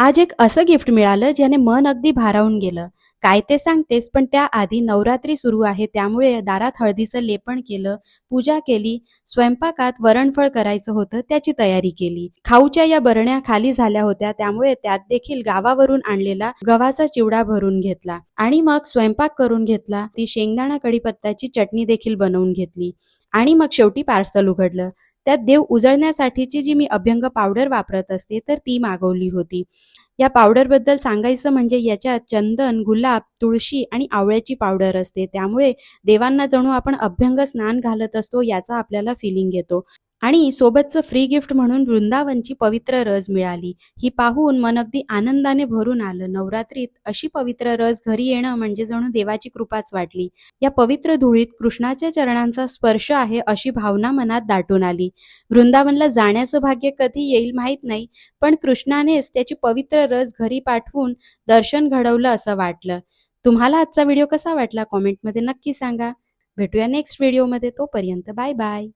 आज एक असं गिफ्ट मिळालं ज्याने मन अगदी भारावून गेलं. काय ते सांगतेस, पण त्याआधी नवरात्री सुरू आहे त्यामुळे दारात हळदीचं लेपन केलं, पूजा केली, स्वयंपाकात वरणफळ करायचं होतं त्याची तयारी केली. खाऊच्या या बरण्या खाली झाल्या होत्या त्यामुळे त्यात देखील गावावरून आणलेला गव्हाचा चिवडा भरून घेतला आणि मग स्वयंपाक करून घेतला. ती शेंगदाणा कढीपत्त्याची चटणी देखील बनवून घेतली आणि मग शेवटी पार्सल उघडलं. त्यात देव उजळण्यासाठीची जी मी अभ्यंग पावडर वापरत असते तर ती मागवली होती. या पावडरबद्दल सांगायचं म्हणजे याच्यात चंदन, गुलाब, तुळशी आणि आवळ्याची पावडर असते. त्यामुळे देवांना जणू आपण अभ्यंग स्नान घालत असतो याचा आपल्याला फिलिंग येतो. आणि सोबतचं फ्री गिफ्ट म्हणून वृंदावनची पवित्र रस मिळाली. ही पाहून मन अगदी आनंदाने भरून आलं. नवरात्रीत अशी पवित्र रस घरी येणं म्हणजे जणू देवाची कृपाच वाटली. या पवित्र धुळीत कृष्णाच्या चरणांचा स्पर्श आहे अशी भावना मनात दाटून आली. वृंदावनला जाण्याचं भाग्य कधी येईल माहीत नाही, पण कृष्णानेच त्याची पवित्र रस घरी पाठवून दर्शन घडवलं असं वाटलं. तुम्हाला आजचा व्हिडिओ कसा वाटला कॉमेंटमध्ये नक्की सांगा. भेटूया नेक्स्ट व्हिडिओमध्ये. तोपर्यंत बाय बाय.